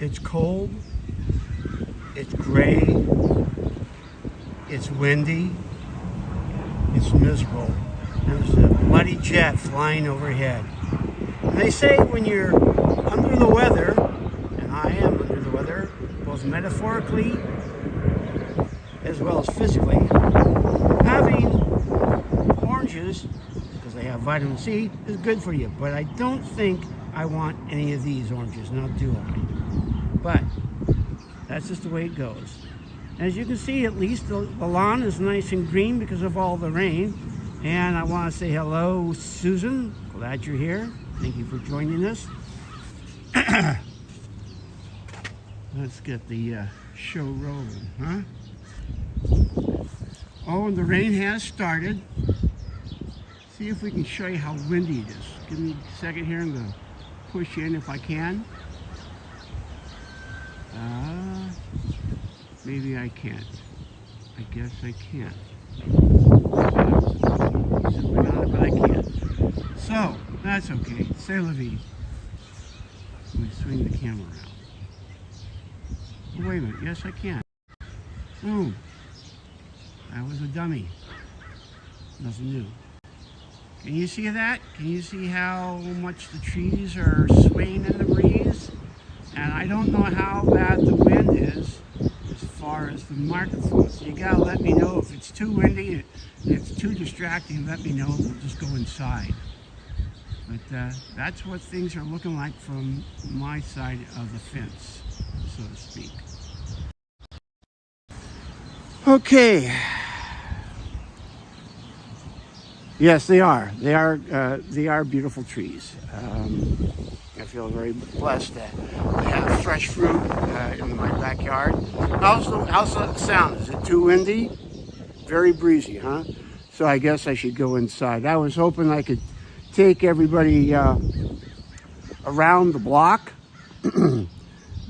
It's cold, it's gray, it's windy, it's miserable. There's a bloody jet flying overhead. And they say when you're under the weather, and I am under the weather, both metaphorically as well as physically, having oranges, because they have vitamin C, is good for you. But I don't think I want any of these oranges, not do I. But that's just the way it goes. As you can see, at least the lawn is nice and green because of all the rain. And I want to say hello, Susan. Glad you're here. Thank you for joining us. Let's get the show rolling, huh? Oh, and the rain has started. See if we can show you how windy it is. Give me a second here. I'm going to push in if I can. Maybe I can't. I guess I can't. But I can't. So, that's okay. C'est la vie. Let me swing the camera around. Oh, wait a minute. Yes, I can. Boom. That was a dummy. Nothing new. Can you see that? Can you see how much the trees are swaying in the breeze? And I don't know how bad the wind is as far as the microphone. So you gotta let me know if it's too windy, if it's too distracting, let me know. We'll just go inside. But that's what things are looking like from my side of the fence, so to speak. Okay. Yes, they are. They are beautiful trees. I feel very blessed that I have fresh fruit in my backyard. How's the sound? Is it too windy? Very breezy, huh? So I guess I should go inside. I was hoping I could take everybody around the block,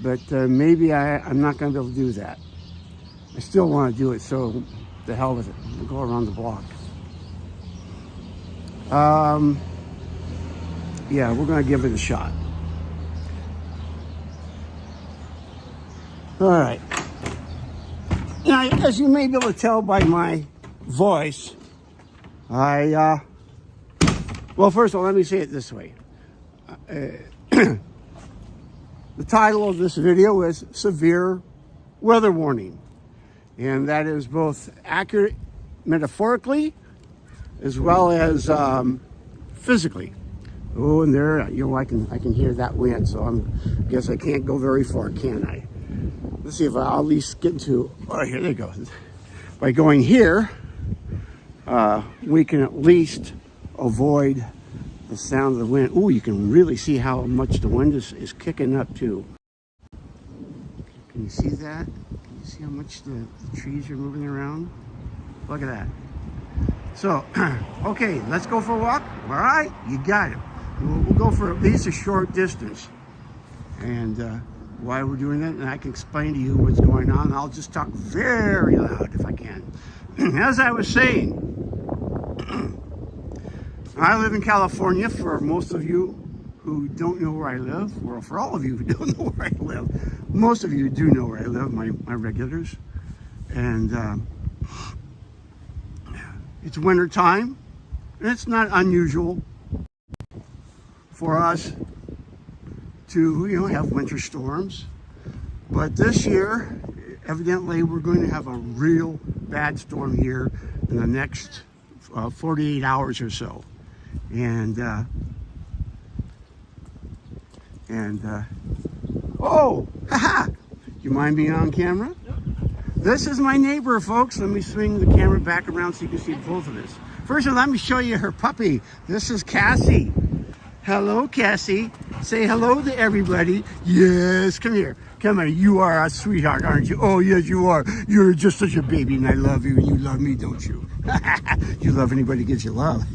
but maybe I'm not going to be able to do that. I still want to do it, so the hell with it. We'll go around the block. Yeah, we're going to give it a shot. All right. Now, as you may be able to tell by my voice, well, first of all, let me say it this way. The title of this video is Severe Weather Warning. And that is both accurate metaphorically as well as physically. Oh, and there, I can hear that wind, so I guess I can't go very far, can I? Let's see if I'll at least get into, oh, here they go. By going here, we can at least avoid the sound of the wind. Oh, you can really see how much the wind is kicking up too. Can you see that? Can you see how much the trees are moving around? Look at that. So, okay, let's go for a walk. All right, you got it. We'll go for at least a short distance. And why we're doing that, and I can explain to you what's going on. I'll just talk very loud if I can. As I was saying, I live in California. For most of you who don't know where I live, or for all of you who don't know where I live, most of you do know where I live, my regulars. And it's winter time, and it's not unusual for us to, have winter storms. But this year, evidently, we're going to have a real bad storm here in the next 48 hours or so. And oh, haha! You mind being on camera? This is my neighbor, folks. Let me swing the camera back around so you can see both of us. First of all, let me show you her puppy. This is Cassie. Hello, Cassie. Say hello to everybody. Yes, come here. Come here. You are a sweetheart, aren't you? Oh, yes, you are. You're just such a baby, and I love you, and you love me, don't you? You love anybody who gives you love.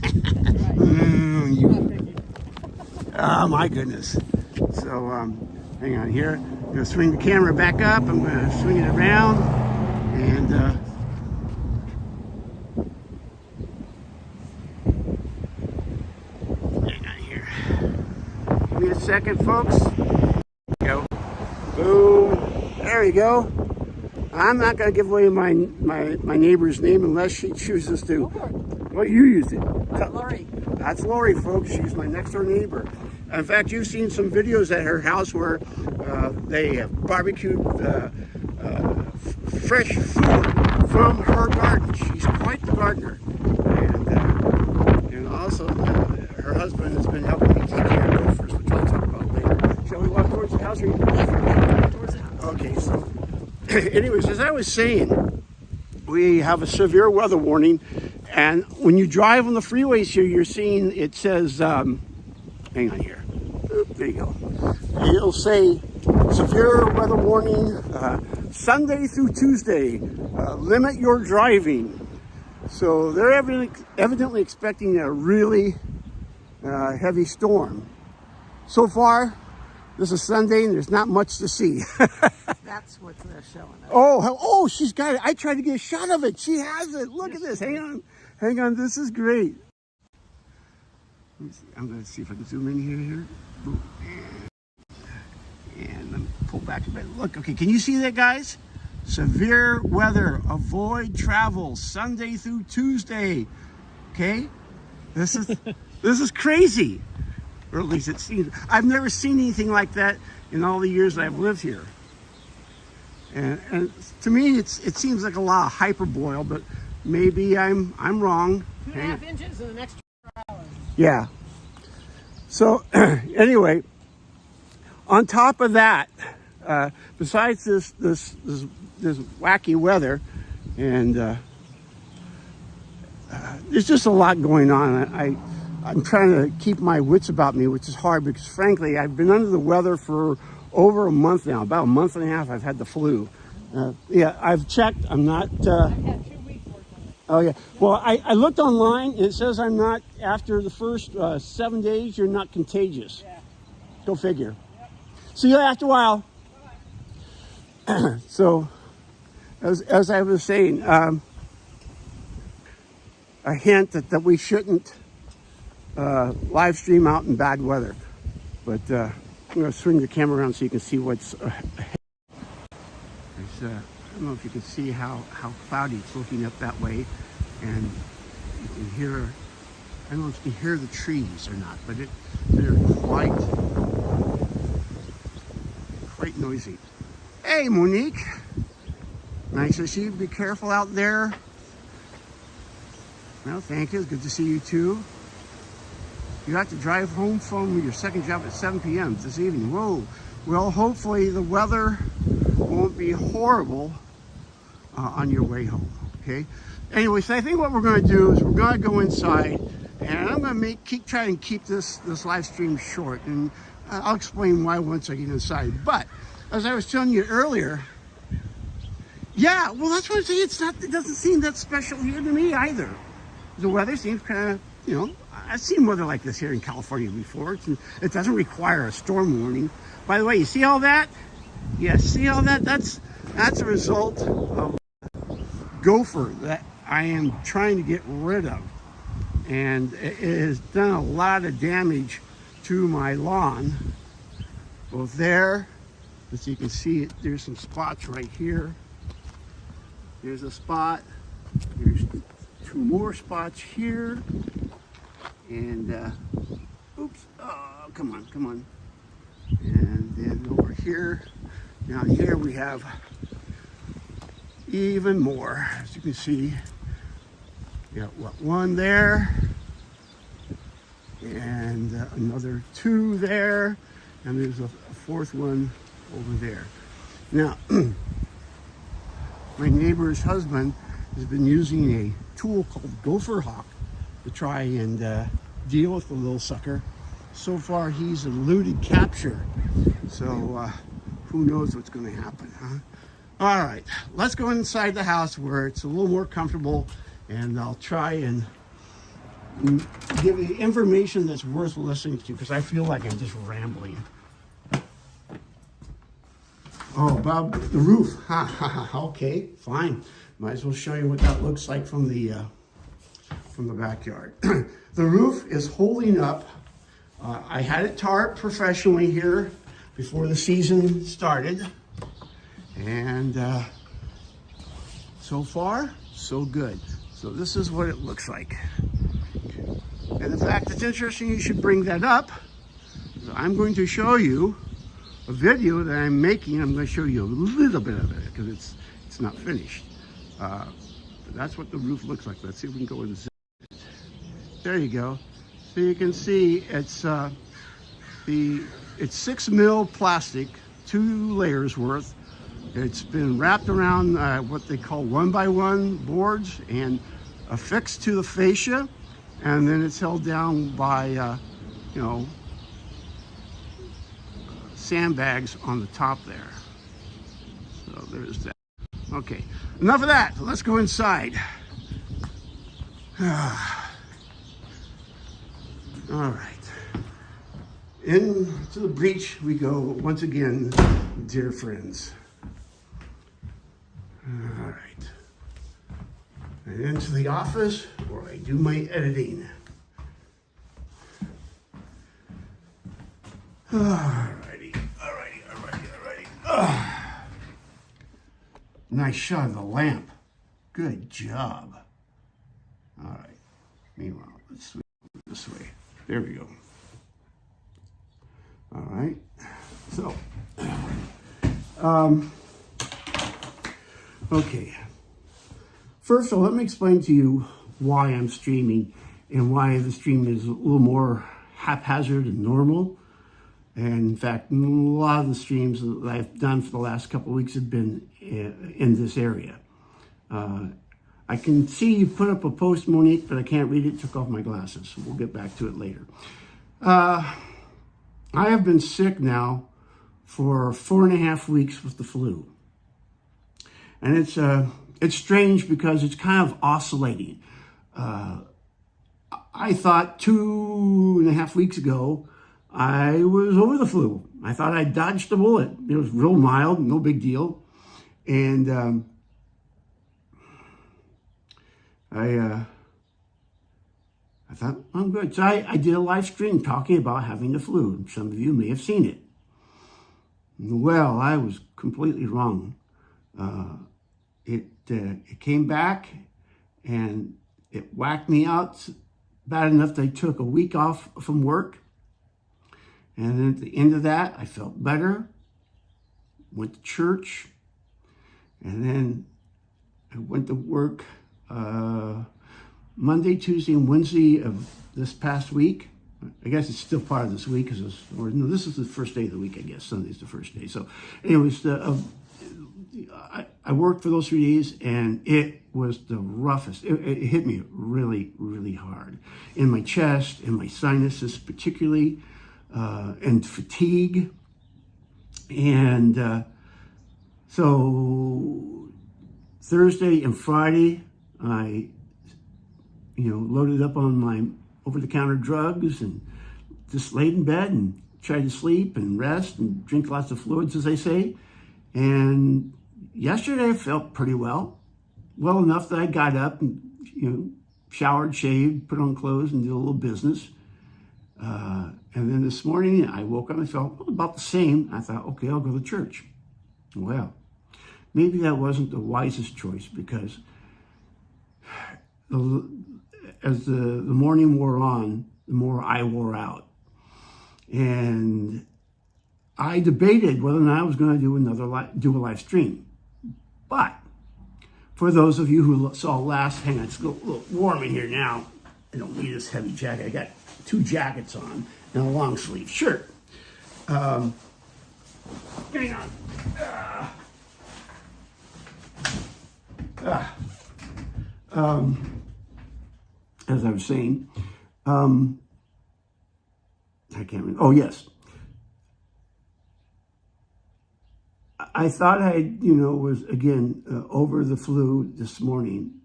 Oh, my goodness. So, hang on here. I'm going to swing the camera back up. I'm going to swing it around. And, hang on here. Give me a second, folks. Go. Boom. There you go. I'm not going to give away my neighbor's name unless she chooses to. Well, you used it. Lori. That's Lori, folks. She's my next door neighbor. In fact, you've seen some videos at her house where they have barbecued fresh food from her garden. She's quite the gardener. And also, her husband has been helping me take care of gophers, which I'll talk about later. Shall we walk towards the house? Or you towards the house? Okay, so anyways, as I was saying, we have a severe weather warning. And when you drive on the freeways here, you're seeing it says, hang on here. Oop, there you go. It'll say severe weather warning, Sunday through Tuesday, limit your driving. So they're evidently expecting a really heavy storm. So far, this is Sunday and there's not much to see. That's what they're showing us. Oh, she's got it. I tried to get a shot of it. She has it. Look at this. Hang on. This is great. I'm going to see if I can zoom in here. Boom. And let me pull back a bit. Look, okay, can you see that, guys? Severe weather. Avoid travel Sunday through Tuesday. Okay? This is crazy. Or at least it seems. I've never seen anything like that in all the years that I've lived here. And to me, it seems like a lot of hyperbole, but maybe I'm wrong. 2.5 inches in the next 2 hours. Yeah. So anyway, on top of that, besides this wacky weather, and there's just a lot going on. I'm trying to keep my wits about me, which is hard because frankly, I've been under the weather for over a month now, about a month and a half. I've had the flu. Yeah, I've checked. I'm not. I've had 2 weeks worth of it. Oh yeah. Well, I looked online and it says I'm not. After the first 7 days, you're not contagious. Yeah. Go figure. Yep. See you after a while. So, as I was saying, a hint that we shouldn't live stream out in bad weather, but I'm going to swing the camera around so you can see what's ahead. I don't know if you can see how cloudy it's looking up that way, and you can hear, I don't know if you can hear the trees or not, but they're quite noisy. Hey, Monique. Nice to see you. Be careful out there. Well, thank you. It's good to see you too. You have to drive home from your second job at 7 p.m. this evening. Whoa. Well, hopefully the weather won't be horrible on your way home, okay? Anyway, so I think what we're going to do is we're going to go inside, and I'm going to try and keep this live stream short, and I'll explain why once I get inside. But as I was telling you earlier, yeah, well, that's what I'm saying. It doesn't seem that special here to me either. The weather seems kind of, you know, I've seen weather like this here in California before. It doesn't require a storm warning. By the way, you see all that? Yeah, see all that? That's a result of gopher that I am trying to get rid of. And it has done a lot of damage to my lawn. Both there, as you can see, there's some spots right here. There's a spot. There's 2 more spots here. And, oops, oh, come on. And then over here, down here we have even more. As you can see, you got one there, and another 2 there, and there's a 4th one over there. Now, my neighbor's husband has been using a tool called Gopher Hawk to try and deal with the little sucker. So far, he's eluded capture. So who knows what's going to happen, huh? All right, let's go inside the house where it's a little more comfortable, and I'll try and give you information that's worth listening to, because I feel like I'm just rambling. Oh, Bob, the roof. Okay, fine. Might as well show you what that looks like from the backyard. The roof is holding up. I had it tarped professionally here. before the season started. And so far, so good. So this is what it looks like. And in fact, it's interesting you should bring that up. I'm going to show you a video that I'm making. I'm going to show you a little bit of it because it's not finished. But that's what the roof looks like. Let's see if we can go and zoom it. There you go. So you can see it's 6 mil plastic, 2 layers worth. It's been wrapped around what they call 1x1 boards and affixed to the fascia, and then it's held down by sandbags on the top there. So there's that. Okay, enough of that. Let's go inside. All right. Into the breach we go once again, dear friends. All right. And into the office where I do my editing. Alrighty. Nice shot of the lamp. Good job. All right. Meanwhile, let's swing this way. There we go. All right. So, okay. First of all, let me explain to you why I'm streaming and why the stream is a little more haphazard than normal. And in fact, a lot of the streams that I've done for the last couple of weeks have been in this area. I can see you put up a post, Monique, but I can't read it. Took off my glasses. We'll get back to it later. I have been sick now for 4.5 weeks with the flu. And it's strange because it's kind of oscillating. I thought 2.5 weeks ago, I was over the flu. I thought I dodged a bullet. It was real mild, no big deal. And I thought, I'm good. So I did a live stream talking about having the flu. Some of you may have seen it. Well, I was completely wrong. It came back and it whacked me out bad enough that I took a week off from work. And then at the end of that, I felt better, went to church, and then I went to work Monday, Tuesday, and Wednesday of this past week. I guess it's still part of this week, this is the first day of the week, I guess. Sunday's the first day. So anyways, I worked for those 3 days, and it was the roughest. It hit me really, really hard. In my chest, in my sinuses particularly, and fatigue. And so Thursday and Friday, I, loaded up on my over-the-counter drugs and just laid in bed and tried to sleep and rest and drink lots of fluids, as they say. And yesterday I felt pretty well enough that I got up and, showered, shaved, put on clothes, and did a little business. And then this morning I woke up and I felt about the same. I thought, okay, I'll go to church. Well, maybe that wasn't the wisest choice because as the morning wore on, the more I wore out. And I debated whether or not I was going to do a live stream. But for those of you who saw last, hang on, it's a little warm in here now. I don't need this heavy jacket. I got 2 jackets on and a long sleeve shirt. Hang on. As I was saying, I can't remember. Oh, yes. I thought I, was again over the flu this morning,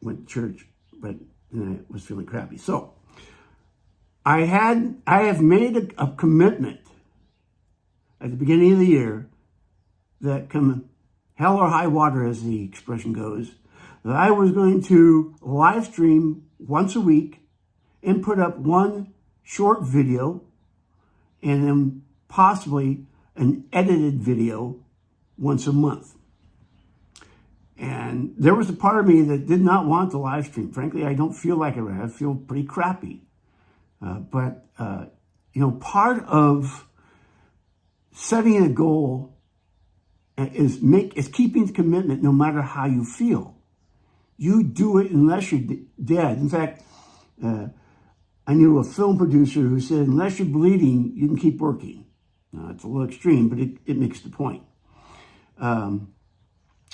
went to church, but then I was feeling crappy. So I have made a commitment at the beginning of the year that come hell or high water, as the expression goes, that I was going to live stream once a week and put up one short video and then possibly an edited video once a month. And there was a part of me that did not want the live stream. Frankly, I don't feel like it right. I feel pretty crappy. But part of setting a goal is keeping the commitment no matter how you feel. You do it unless you're dead. In fact, I knew a film producer who said, unless you're bleeding, you can keep working. It's a little extreme, but it makes the point.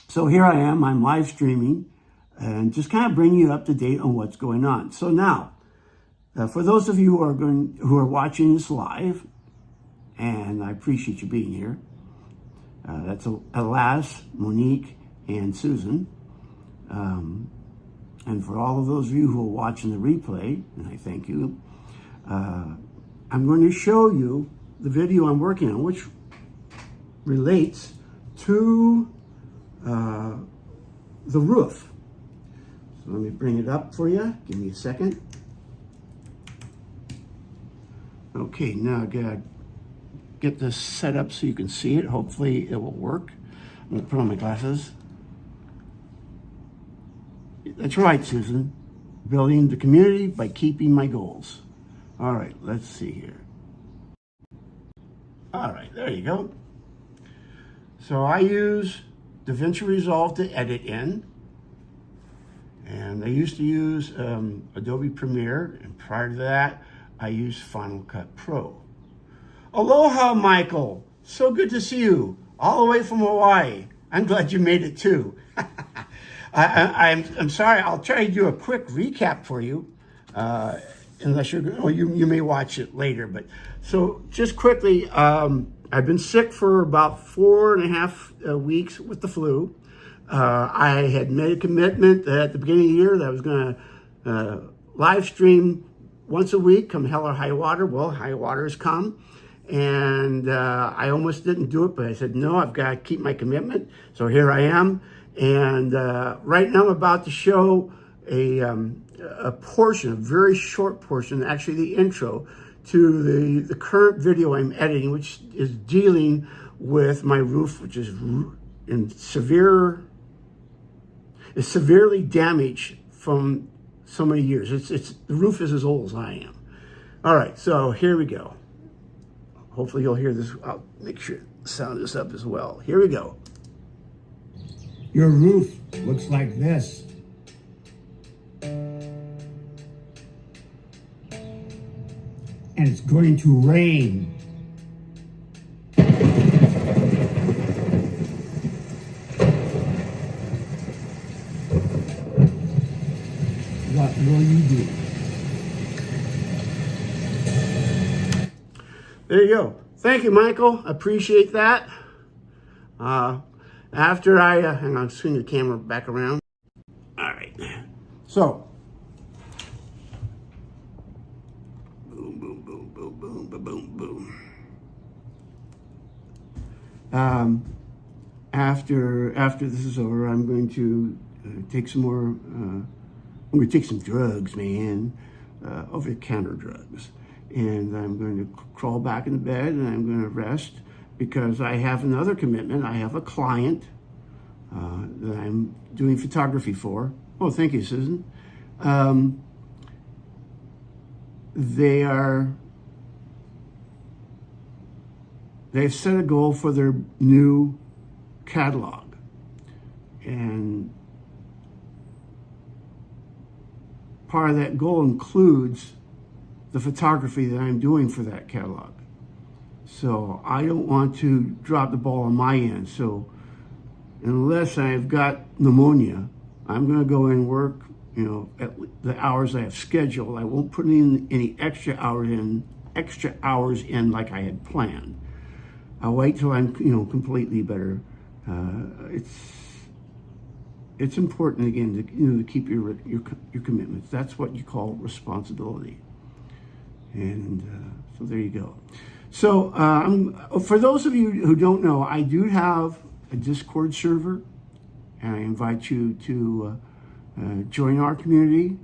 So here I am, I'm live streaming and just kind of bringing you up to date on what's going on. So now, for those of you who are watching this live, and I appreciate you being here, that's Alas, Monique, and Susan. And for all of those of you who are watching the replay, and I thank you, I'm going to show you the video I'm working on, which relates to the roof. So let me bring it up for you. Give me a second. Okay, now I gotta get this set up so you can see it. Hopefully it will work. I'm gonna put on my glasses. That's right, Susan. Building the community by keeping my goals. All right, let's see here. All right, there you go. So I use DaVinci Resolve to edit in. And I used to use Adobe Premiere, and prior to that, I used Final Cut Pro. Aloha, Michael. So good to see you, all the way from Hawaii. I'm glad you made it too. I'm sorry, I'll try to do a quick recap for you, unless you may watch it later. But so just quickly, I've been sick for about 4.5 weeks with the flu. I had made a commitment at the beginning of the year that I was going to live stream once a week, come hell or high water. Well, high water has come. And I almost didn't do it, but I said, no, I've got to keep my commitment. So here I am. And right now I'm about to show a portion, a very short portion, actually the intro, to the current video I'm editing, which is dealing with my roof, which is severely damaged from so many years. The roof is as old as I am. All right, so here we go. Hopefully you'll hear this. I'll make sure to sound this up as well. Here we go. Your roof looks like this. And it's going to rain. What will you do? There you go. Thank you, Michael. I appreciate that. After I, hang on, swing the camera back around. All right. So, boom, boom, boom, boom, boom, boom, boom, boom. After this is over, I'm going to take some more, I'm going to take some drugs, man, over-the-counter drugs. And I'm going to crawl back into bed and I'm going to rest because I have another commitment. I have a client that I'm doing photography for. Oh, thank you, Susan. They've set a goal for their new catalog. And part of that goal includes the photography that I'm doing for that catalog. So I don't want to drop the ball on my end. So unless I've got pneumonia, I'm going to go and work, at the hours I have scheduled. I won't put in any extra hours in like I had planned. I'll wait till I'm, completely better. It's important again to keep your commitments. That's what you call responsibility. And so there you go. So for those of you who don't know, I do have a Discord server, and I invite you to join our community,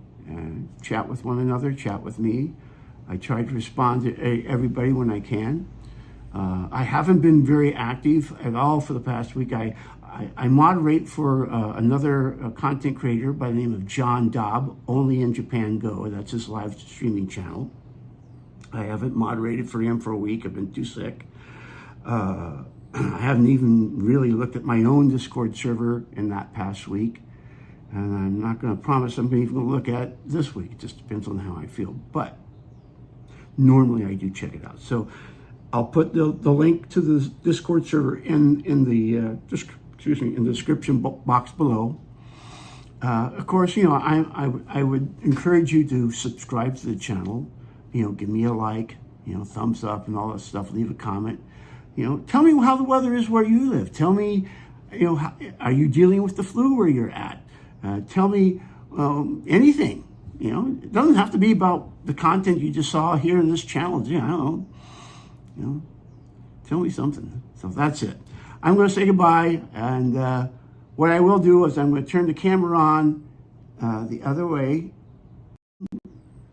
chat with one another, chat with me. I try to respond to everybody when I can. I haven't been very active at all for the past week. I moderate for another content creator by the name of John Dobb, Only in Japan Go. That's his live streaming channel. I haven't moderated for him for a week. I've been too sick. I haven't even really looked at my own Discord server in that past week. And I'm not going to promise I'm even going to look at this week. It just depends on how I feel. But normally I do check it out. So I'll put the link to the Discord server in the description box below. Of course, I would encourage you to subscribe to the channel. Give me a like, thumbs up and all that stuff. Leave a comment. Tell me how the weather is where you live. Tell me, are you dealing with the flu where you're at? Tell me anything. It doesn't have to be about the content you just saw here in this channel. I don't know. Tell me something. So that's it. I'm going to say goodbye, and what I will do is I'm going to turn the camera on the other way.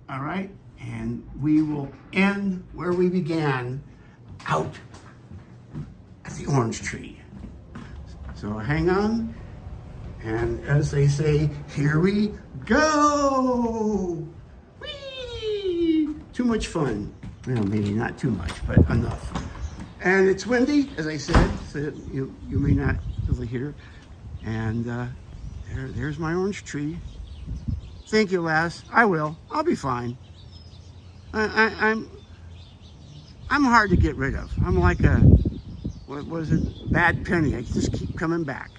All right, and we will end where we began, out at the orange tree. So hang on, and as they say, here we go. Whee! Too much fun. Well, maybe not too much, but enough. And it's windy, as I said, so you may not really hear. And there's my orange tree. Thank you, lass. I will. I'll be fine. I'm hard to get rid of. I'm like a, what was it, bad penny. I just keep coming back.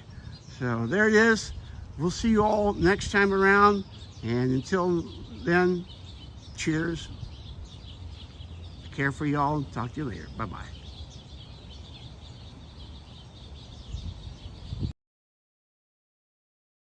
So there it is. We'll see you all next time around. And until then, cheers. Care for y'all. Talk to you later. Bye-bye.